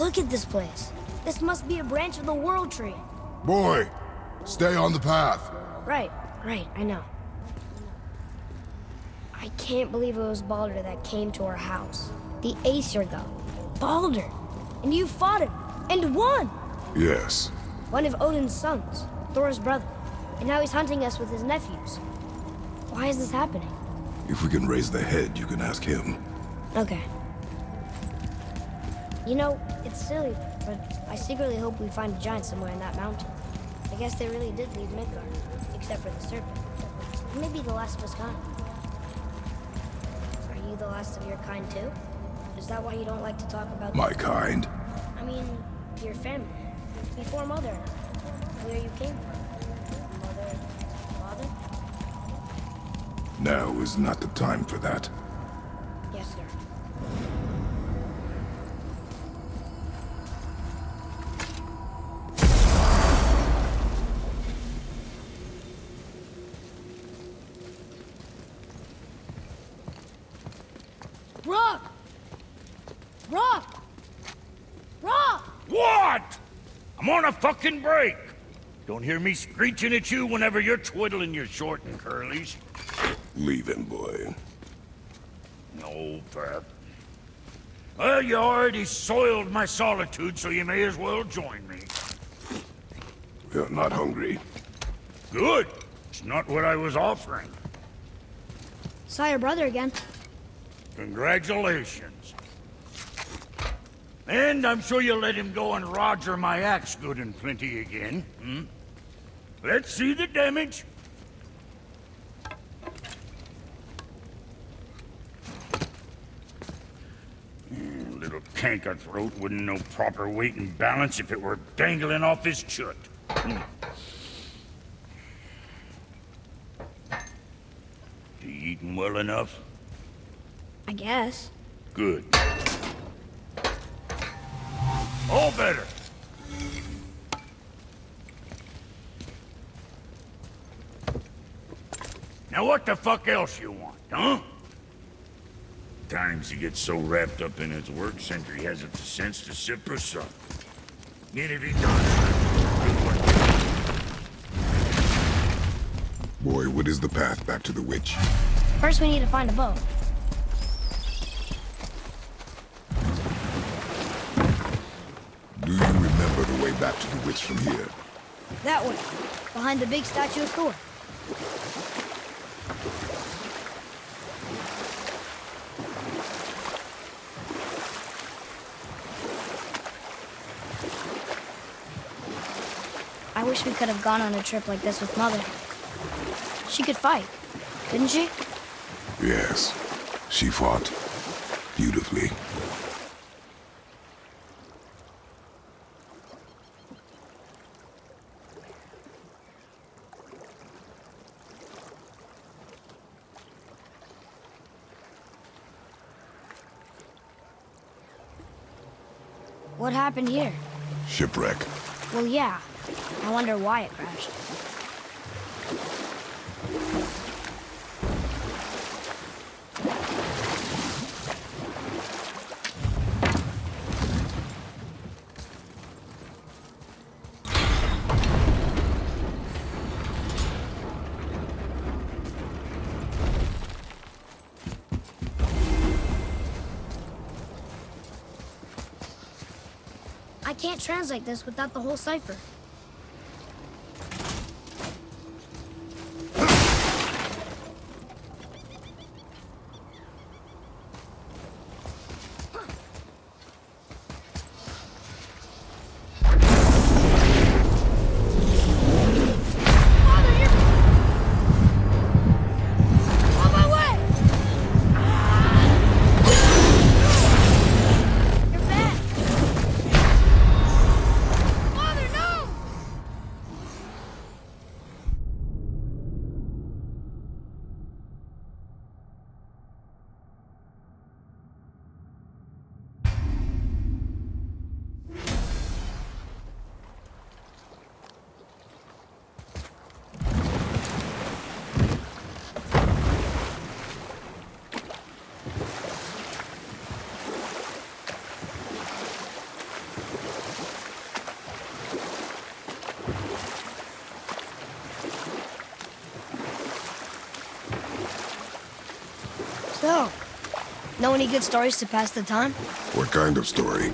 Look at this place. This must be a branch of the World Tree. Boy, stay on the path. Right, I know. I can't believe it was Baldur that came to our house. The Aesir god. Baldur! And you fought him, and won! Yes. One of Odin's sons, Thor's brother. And now he's hunting us with his nephews. Why is this happening? If we can raise the head, you can ask him. Okay. You know, it's silly, but I secretly hope we find a giant somewhere in that mountain. I guess they really did leave Midgard, except for the serpent. Maybe the last of his kind. Are you the last of your kind too? Is that why you don't like to talk about... My kind? I mean, your family. Before Mother and I. Where you came from. Mother, father? Now is not the time for that. Yes, sir. Rock! Rock! Rock! What? I'm on a fucking break. Don't hear me screeching at you whenever you're twiddling your short and curlies. Leave him, boy. No, Pep. Well, you already soiled my solitude, so you may as well join me. We're not hungry. Good. It's not what I was offering. Saw your brother again. Congratulations. And I'm sure you'll let him go and roger my axe good and plenty again, hmm? Let's see the damage. Little canker throat wouldn't know proper weight and balance if it were dangling off his chut. You eating well enough? I guess. Good. All better. Now what the fuck else you want, huh? Times he gets so wrapped up in his work, Sentry hasn't the sense to sip or suck. And if he does, good work. Boy, what is the path back to the witch? First we need to find a bow. Do you remember the way back to the witch from here? That way, behind the big statue of Thor. I wish we could have gone on a trip like this with Mother. She could fight, couldn't she? Yes. She fought beautifully. What happened here? Shipwreck. Well, yeah. I wonder why it crashed. I can't translate this without the whole cipher. So, know any good stories to pass the time? What kind of story?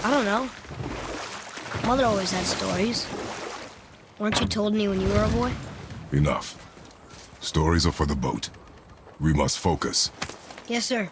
I don't know. Mother always had stories. Weren't you told any when you were a boy? Enough. Stories are for the boat. We must focus. Yes, sir.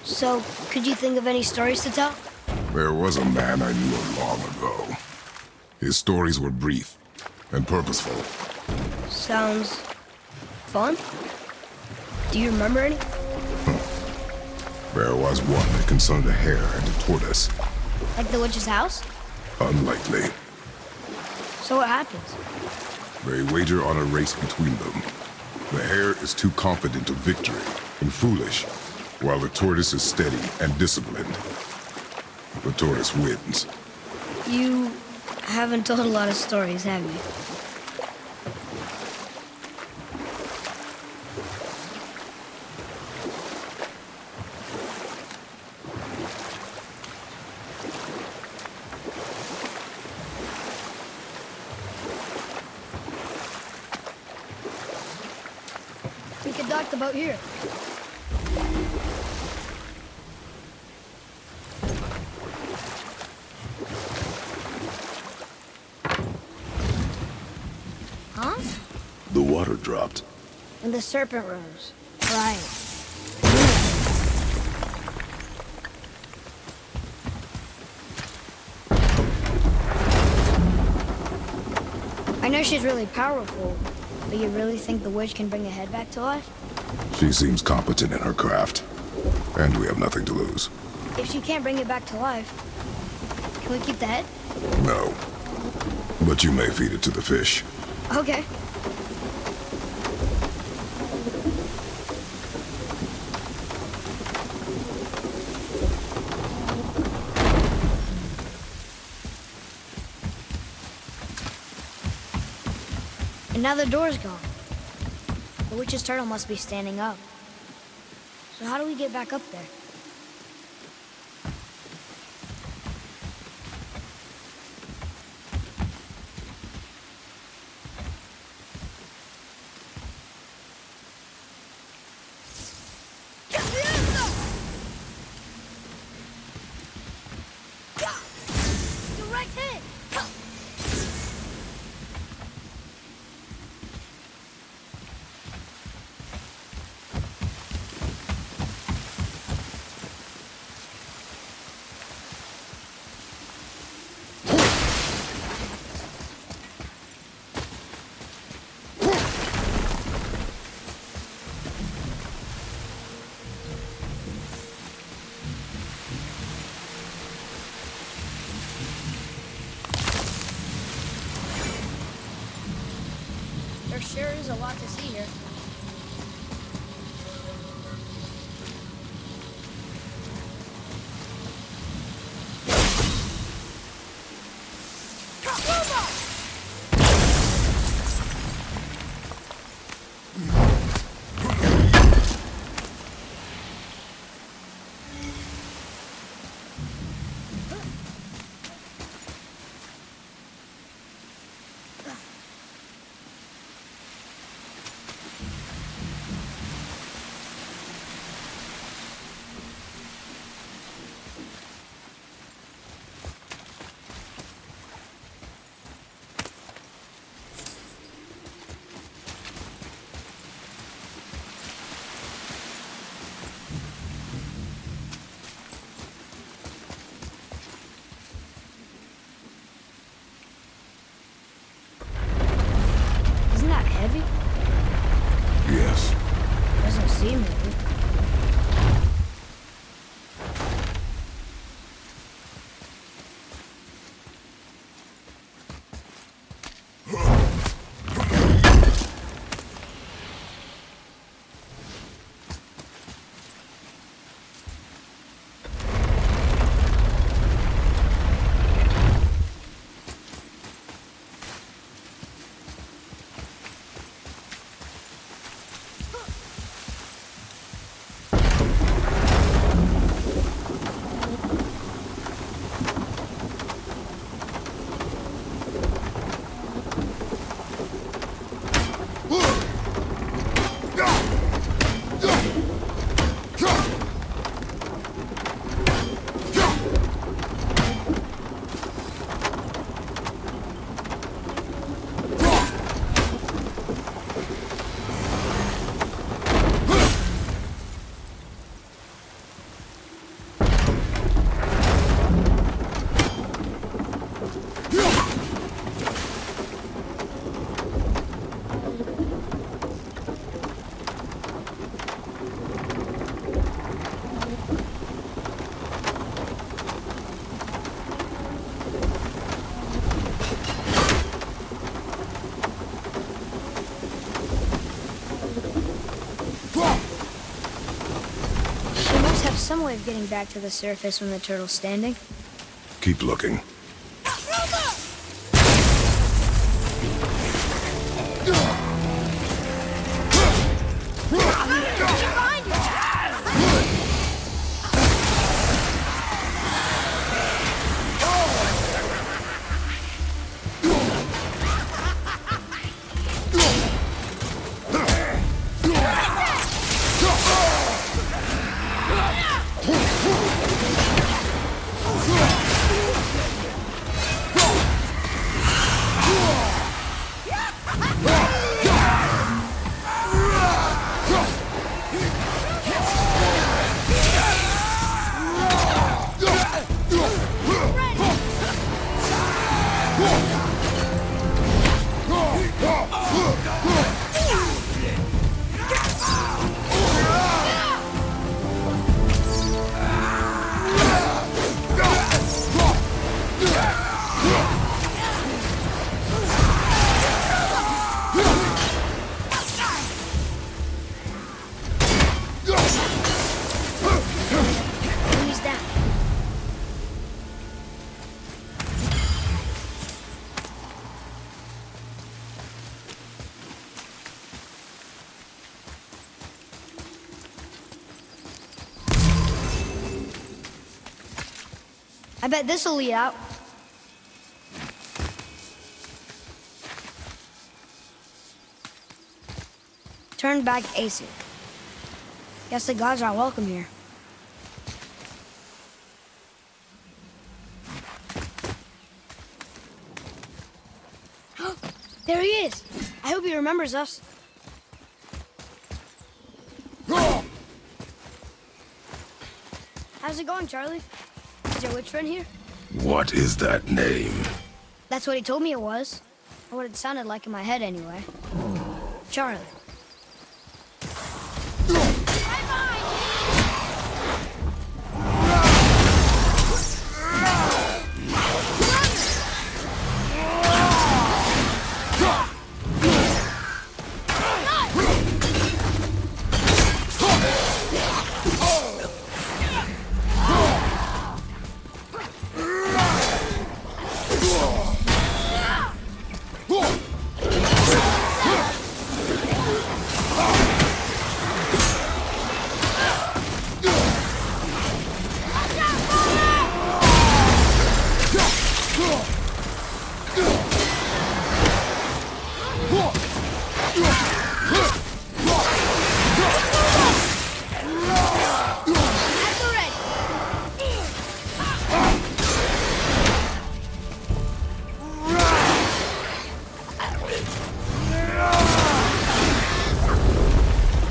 So, could you think of any stories to tell? There was a man I knew long ago. His stories were brief and purposeful. Sounds fun. Do you remember any? There was one that concerned a hare and a tortoise. Like the witch's house? Unlikely. So what happens? They wager on a race between them. The hare is too confident of victory and foolish, while the tortoise is steady and disciplined. The tortoise wins. You haven't told a lot of stories, have you? We could dock the boat here. Huh? The water dropped. And the serpent rose. Right. I know she's really powerful, but you really think the witch can bring a head back to life? She seems competent in her craft, and we have nothing to lose. If she can't bring it back to life, can we keep the head? No. But you may feed it to the fish. Okay. And now the door's gone. The witch's turtle must be standing up. So how do we get back up there? Direct hit! There sure is a lot to see here. Isn't that heavy? Yes. Doesn't seem heavy. some way of getting back to the surface when the turtle's standing? Keep looking. He's down. I bet this'll lead out. Turn back AC. Guess the gods aren't welcome here. There he is! I hope he remembers us. How's it going, Charlie? Is your witch friend here? What is that name? That's what he told me it was. Or what it sounded like in my head, anyway. Charlie.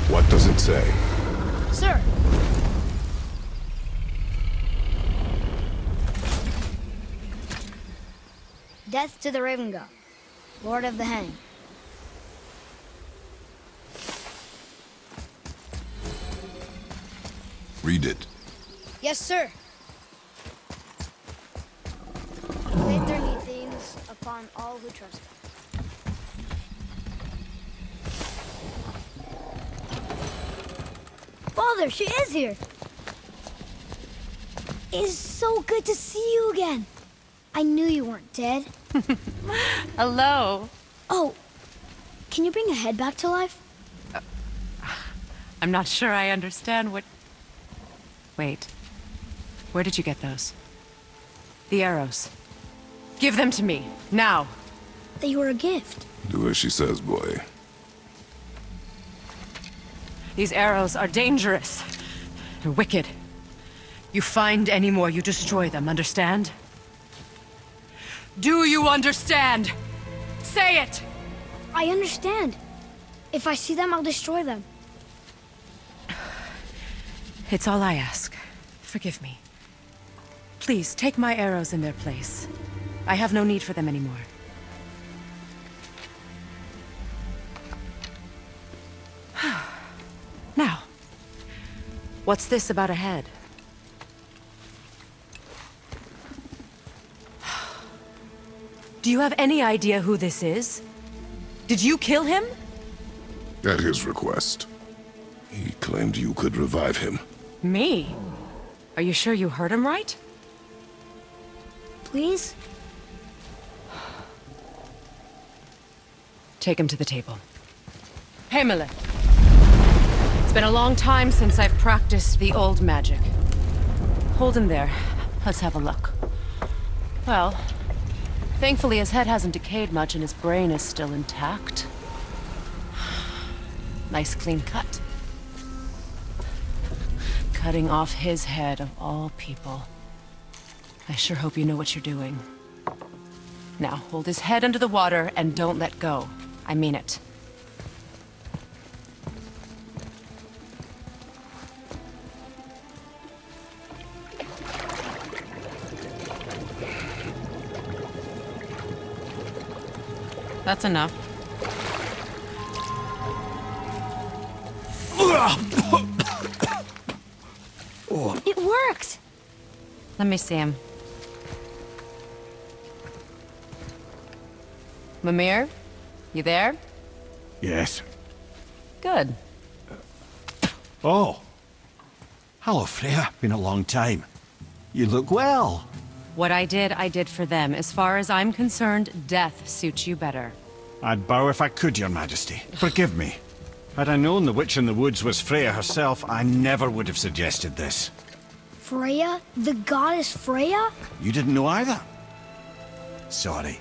What does it say? Sir. Death to the Raven God, Lord of the Hang. Read it. Yes, sir. Laid their neat things upon all who trust them. Father, she is here. It is so good to see you again. I knew you weren't dead. Hello. Oh, can you bring a head back to life? I'm not sure I understand what... Wait. Where did you get those? The arrows. Give them to me, now. They were a gift. Do as she says, boy. These arrows are dangerous. They're wicked. You find any more, you destroy them, understand? Do you understand? Say it! I understand. If I see them, I'll destroy them. It's all I ask. Forgive me. Please, take my arrows in their place. I have no need for them anymore. Now, what's this about a head? Do you have any idea who this is? Did you kill him? At his request. He claimed you could revive him. Me? Are you sure you heard him right? Please? Take him to the table. Hamlet. It's been a long time since I've practiced the old magic. Hold him there. Let's have a look. Well, thankfully his head hasn't decayed much and his brain is still intact. Nice clean cut. Cutting off his head of all people. I sure hope you know what you're doing. Now, hold his head under the water and don't let go. I mean it. That's enough. It worked! Let me see him. Mimir? You there? Yes. Good. Oh. Hello, Freya. Been a long time. You look well. What I did for them. As far as I'm concerned, death suits you better. I'd bow if I could, Your Majesty. Forgive me. Had I known the witch in the woods was Freya herself, I never would have suggested this. Freya? The goddess Freya? You didn't know either? Sorry.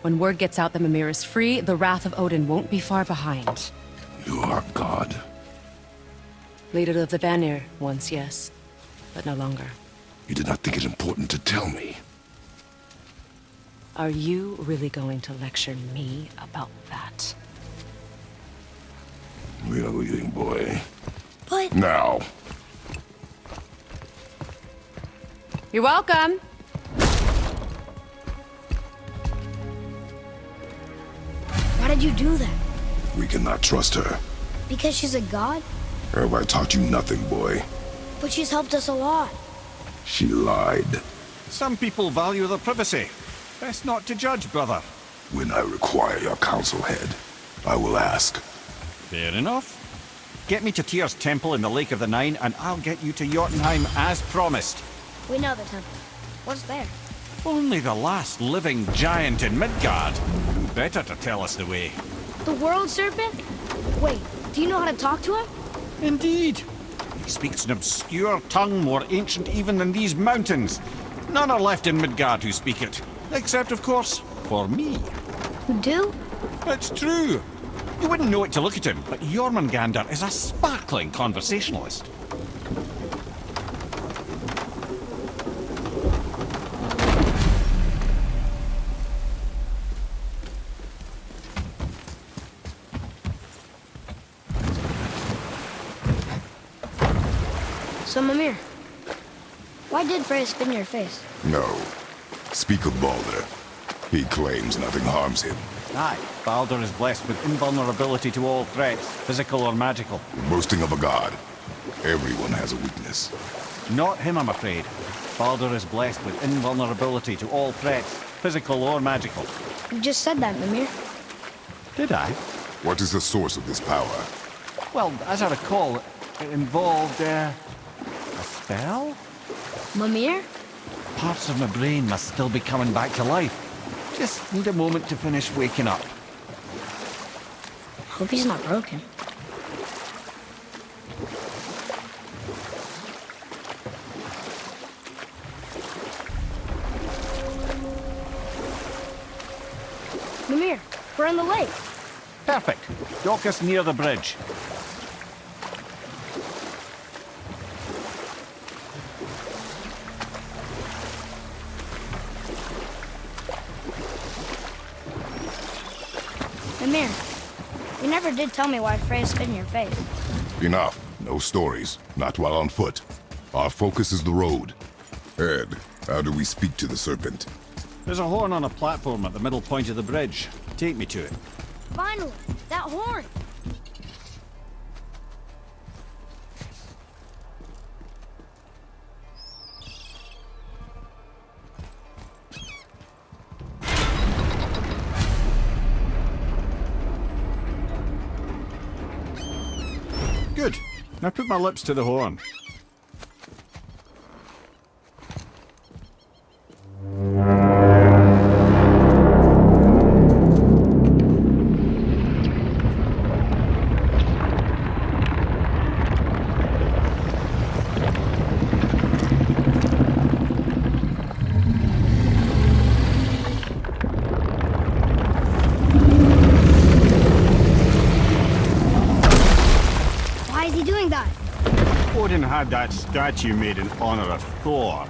When word gets out that Mimir is free, the wrath of Odin won't be far behind. You are God. Leader of the Vanir, once yes, but no longer. You did not think it important to tell me. Are you really going to lecture me about that? We are leaving, boy. But... Now. You're welcome. Why did you do that? We cannot trust her. Because she's a god? Have I taught you nothing, boy? But she's helped us a lot. She lied. Some people value their privacy. Best not to judge, brother. When I require your council head, I will ask. Fair enough. Get me to Tyr's temple in the Lake of the Nine, and I'll get you to Jotunheim as promised. We know the temple. What's there? Only the last living giant in Midgard. Who better to tell us the way? The world serpent? Wait, do you know how to talk to him? Indeed. He speaks an obscure tongue more ancient even than these mountains. None are left in Midgard who speak it. Except, of course, for me. You do? It's true. You wouldn't know it to look at him, but Jormungandr is a sparkling conversationalist. So, Mimir, why did Freya spit in your face? No. Speak of Baldur. He claims nothing harms him. Aye, Baldur is blessed with invulnerability to all threats, physical or magical. Boasting of a god. Everyone has a weakness. Not him, I'm afraid. Baldur is blessed with invulnerability to all threats, physical or magical. You just said that, Mimir. Did I? What is the source of this power? Well, as I recall, it involved, a spell? Mimir? Parts of my brain must still be coming back to life. Just need a moment to finish waking up. Hope he's not broken. Mimir, we're on the lake. Perfect. Dock us near the bridge. Mimir, you never did tell me why Freya spit in your face. Enough. No stories. Not while on foot. Our focus is the road. Ed, how do we speak to the serpent? There's a horn on a platform at the middle point of the bridge. Take me to it. Finally, that horn. Good. Now put my lips to the horn. Odin had that statue made in honor of Thor.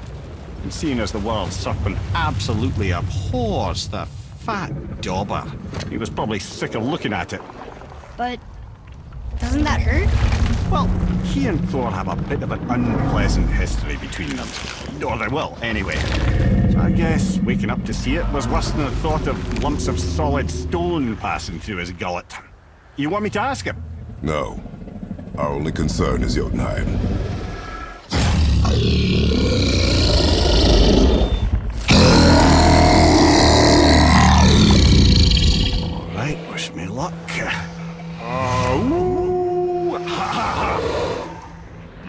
And seeing as the world serpent absolutely abhors the fat dauber, he was probably sick of looking at it. But doesn't that hurt? Well, he and Thor have a bit of an unpleasant history between them. Or they will, anyway. So I guess waking up to see it was worse than the thought of lumps of solid stone passing through his gullet. You want me to ask him? No. Our only concern is Jotunheim. All right, wish me luck. Ooh, ha, ha, ha.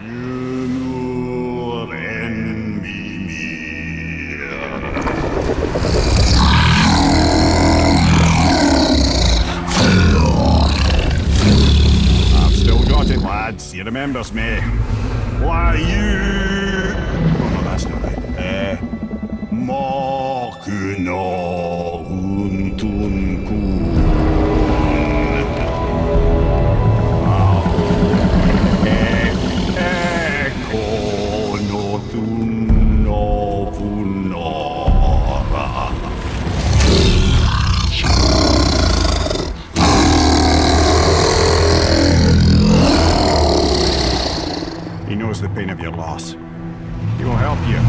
You envy me. I've still got it, lads. He remembers me. Why you? Oh, no, that's not right. Makuna huntun kun. He knows the pain of your loss. He will help you.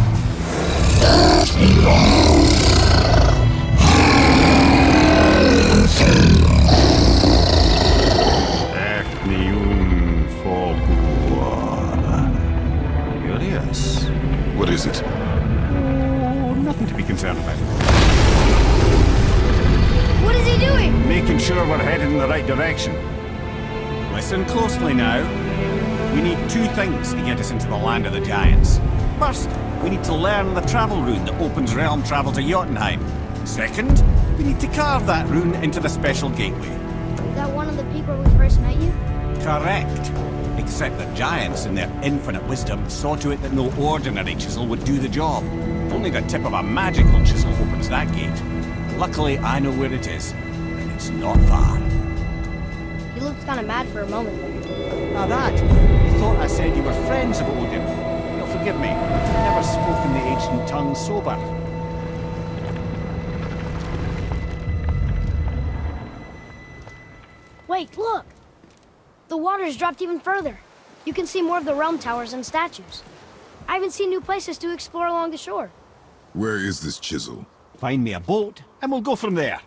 Curious. What is it? Oh, nothing to be concerned about. What is he doing? Making sure we're headed in the right direction. Listen closely now. We need two things to get us into the land of the giants. First, we need to learn the travel rune that opens realm travel to Jotunheim. Second, we need to carve that rune into the special gateway. Is that one of the people we first met you? Correct. Except that giants, in their infinite wisdom, saw to it that no ordinary chisel would do the job. Only the tip of a magical chisel opens that gate. Luckily, I know where it is, and it's not far. He looked kind of mad for a moment. Now that, you thought I said you were friends of Odin. You'll forgive me, I've never spoken the ancient tongue sober. Wait, look! The water's dropped even further. You can see more of the realm towers and statues. I haven't seen new places to explore along the shore. Where is this chisel? Find me a boat, and we'll go from there.